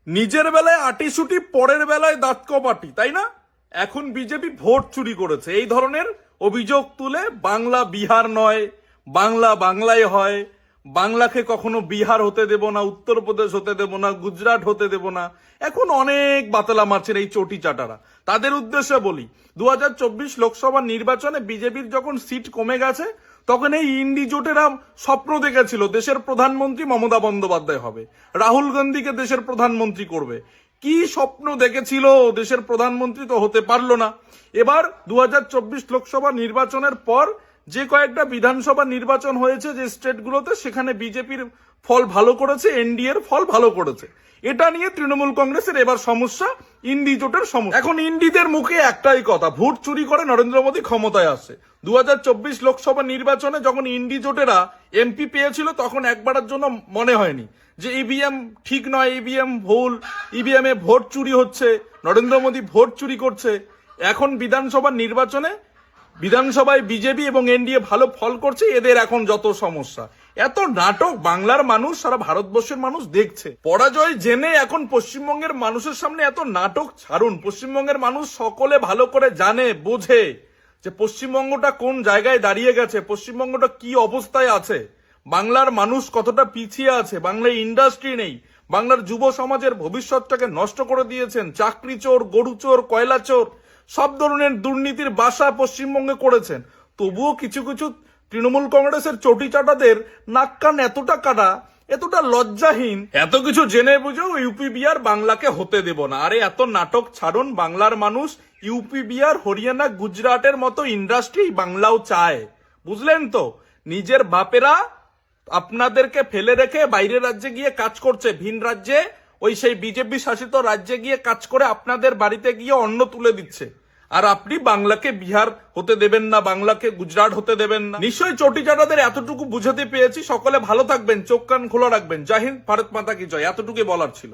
নিজের বেলায় আটিসুটি, পরের বেলায় দাঁত কপাটি, তাই না? এখন বিজেপি ভোট চুরি করেছে, এই ধরনের অভিযোগ তুলে বাংলা বিহার নয়, বাংলা বাংলায় হয়, বাংলাকে কখনো বিহার হতে দেব না, উত্তরপ্রদেশ হতে দেব না, গুজরাট হতে দেব না, এখন অনেক বাতলা মারছেন এই চটি চাটারা। তাদের উদ্দেশ্যে বলি, 2024 লোকসভা নির্বাচনে বিজেপির যখন সিট কমে গেছে, তখন এই ইন্ডি জোটেরা স্বপ্ন দেখেছিল দেশের প্রধানমন্ত্রী মমতা বন্দ্যোপাধ্যায় হবে, রাহুল গান্ধীকে দেশের প্রধানমন্ত্রী করবে। কি স্বপ্ন দেখেছিল, দেশের প্রধানমন্ত্রী তো হতে পারলো না। এবার 2024 লোকসভা নির্বাচনের পর যে কয়েকটা বিধানসভা নির্বাচন হয়েছে যে স্টেটগুলোতে, সেখানে বিজেপির ফল ভালো করেছে, এনডিএর ফল ভালো করেছে। এটা নিয়ে তৃণমূল কংগ্রেসের এবার সমস্যা, ইন্ডি জোটের সমস্যা। এখন ইন্ডিদের মুখে একটাই কথা, ভোট চুরি করে নরেন্দ্র মোদী ক্ষমতায় আসে। 2024 লোকসভা নির্বাচনে যখন ইন্ডি জোটেরা এমপি পেয়েছিল, তখন একবারের জন্য মনে হয়নি যে ইভিএম ঠিক নয়, ইভিএম ভুল, ইভিএম এ ভোট চুরি হচ্ছে, নরেন্দ্র মোদী ভোট চুরি করছে। এখন বিধানসভা নির্বাচনে বিধানসভায় বিজেপি এবং এনডিএ ভালো ফল করছে, এদের এখন যত সমস্যা। এত নাটক বাংলার মানুষ, সারা ভারতবর্ষের মানুষ দেখছে। পরাজয় জেনে এখন পশ্চিমবঙ্গের মানুষের সামনে এত নাটক ছাড়ুন। পশ্চিমবঙ্গের মানুষ সকলে ভালো করে জানে, বোঝে যে পশ্চিমবঙ্গটা কোন জায়গায় দাঁড়িয়ে গেছে, পশ্চিমবঙ্গটা কি অবস্থায় আছে, বাংলার মানুষ কতটা পিছিয়ে আছে, বাংলায় ইন্ডাস্ট্রি নেই, বাংলার যুব সমাজের ভবিষ্যৎটাকে নষ্ট করে দিয়েছেন। চাকরি চোর, গরু চোর, কয়লা চোর, সব ধরনের দুর্নীতির বাসা পশ্চিমবঙ্গে করেছেন। তবুও কিছু কিছু তৃণমূল কংগ্রেসের চটি চাটাদের নাক কান এতটা কাটা, এতটা লজ্জাহীন, এত কিছু জেনে বুঝেও ইউপি বিহার বাংলাকে হতে দেব না। আরে এত নাটক ছাড়ুন, বাংলার মানুষ ইউপি বিহার, হরিয়ানা, গুজরাটের মতো ইন্ডাস্ট্রি বাংলাও চায়, বুঝলেন তো? নিজের বাপেরা আপনাদেরকে ফেলে রেখে বাইরের রাজ্যে গিয়ে কাজ করছে, ভিন রাজ্যে, ওই সেই বিজেপি শাসিত রাজ্যে গিয়ে কাজ করে আপনাদের বাড়িতে গিয়ে অন্ন তুলে দিচ্ছে। আর আপনি বাংলাকে বিহার হতে দেবেন না, বাংলাকে গুজরাট হতে দেবেন না। নিশ্চয়ই চটি চাটাদের এতটুকু বুঝাতে পেরেছি। সকলে ভালো থাকবেন, চোখ কান খোলা রাখবেন। জয় হিন্দ, ভারত মাতা কি জয়, এতটুকুই বলার ছিল।